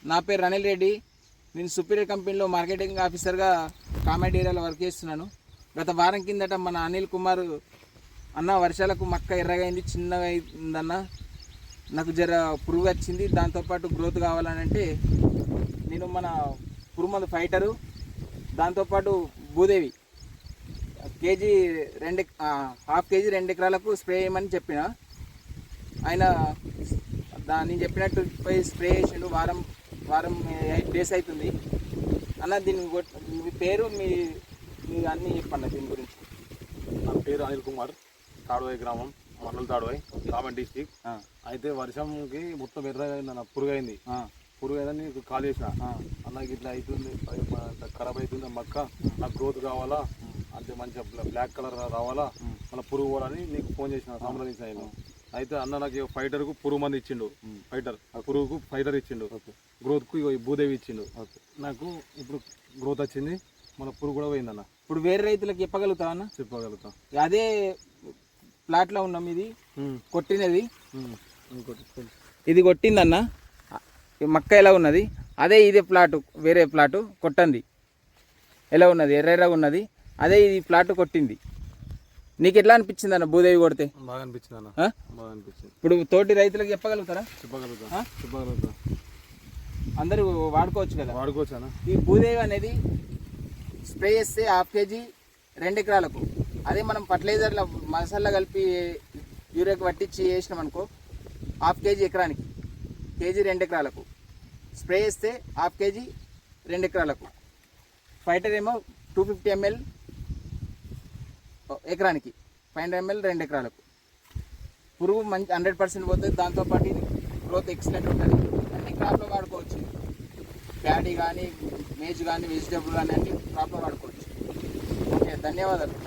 నా పేరు అనిల్ రెడ్డి. నేను సుపీరియర్ కంపెనీలో మార్కెటింగ్ ఆఫీసర్గా కామెడీ ఏరియాలో వర్క్ చేస్తున్నాను. గత వారం కిందట మన అనిల్ కుమార్ అన్న వర్షాలకు మక్క ఎర్రగైంది, చిన్నగా అయిందన్న, నాకు జర పురుగు వచ్చింది, దాంతోపాటు గ్రోత్ కావాలని అంటే నేను మన పురుమందు ఫైటరు, దాంతోపాటు భూదేవి కేజీ హాఫ్ కేజీ 2 ఎకరాలకు స్ప్రే చేయమని చెప్పిన. ఆయన నేను చెప్పినట్టు పోయి స్ప్రే చేసిండు. వారం 8 డేస్ అవుతుంది అన్న. దీని మీ పేరు మీ అన్నీ చెప్పండి దీని గురించి. నా పేరు అనిల్ కుమార్, తాడువాయి గ్రామం, మండల్ తాడువాయి, కామెంట్ డిస్టిక్. అయితే వర్షంకి మొత్తం ఎర్రగా పురుగు అయింది. పురుగు అయిందని నీకు కాల్ చేసిన, అన్నకి ఇట్లా అవుతుంది, ఖరాబ్ అవుతుంది మొక్క, నాకు గ్రోత్ కావాలా అంటే మంచిగా బ్లాక్ కలర్ రావాలా, మళ్ళీ పురుగు పోవాలని నీకు ఫోన్ చేసిన, సంప్రదించిన. అయితే అన్న నాకు ఫైటర్కు పురుగు మంది ఇచ్చిండు, పురుగుకు ఫైటర్ ఇచ్చిండు, గ్రోత్కు భూదేవి ఇచ్చిండు. నాకు ఇప్పుడు గ్రోత్ వచ్చింది, మన పురుగు కూడా పోయిందన్న. ఇప్పుడు వేరే రైతులకు చెప్పగలుగుతావు అన్న? చెప్పగలుగుతా. అదే ప్లాట్లో ఉన్నాం, ఇది కొట్టినది, ఇది కొట్టిందన్న. మక్క ఎలా ఉన్నది, అదే ఇదే ప్లాటు, వేరే ప్లాటు కొట్టండి ఎలా ఉన్నది, ఎర్రగా ఉన్నది, అదే ఇది ప్లాట్ కొట్టింది. నీకు ఎట్లా అనిపించింది అన్న భూదేవి కొడితే? బాగా అనిపించింది అన్న, బాగా అనిపించింది. ఇప్పుడు తోటి రైతులకు చెప్పగలుగుతారా? చెప్పగలుగుతా. అందరూ వాడుకోవచ్చు కదా? వాడుకోవచ్చు అన్న. ఈ భూదేవి అనేది స్ప్రే చేస్తే హాఫ్ కేజీ 2 ఎకరాలకు, అదే మనం ఫర్టిలైజర్ల మసాలా కలిపి యూరియాకి పట్టించి వేసినాం అనుకో, హాఫ్ కేజీ ఎకరానికి, కేజీ 2 ఎకరాలకు స్ప్రే చేస్తే హాఫ్ కేజీ 2 ఎకరాలకు. ఫైటర్ ఏమో 250 ml ఎకరానికి, 500 ml 2 ఎకరాలకు. పురుగు మంచి 100% పోతుంది. దాంతోపాటు ఇది గ్రోత్ ఎక్సలెంట్ ఉంటుంది. అన్ని క్రాప్లో వాడుకోవచ్చు. ప్యాడీ కానీ, మేజ్ కానీ, వెజిటేబుల్ కానీ అన్ని క్రాప్లో వాడుకోవచ్చు. ఓకే, ధన్యవాదాలు.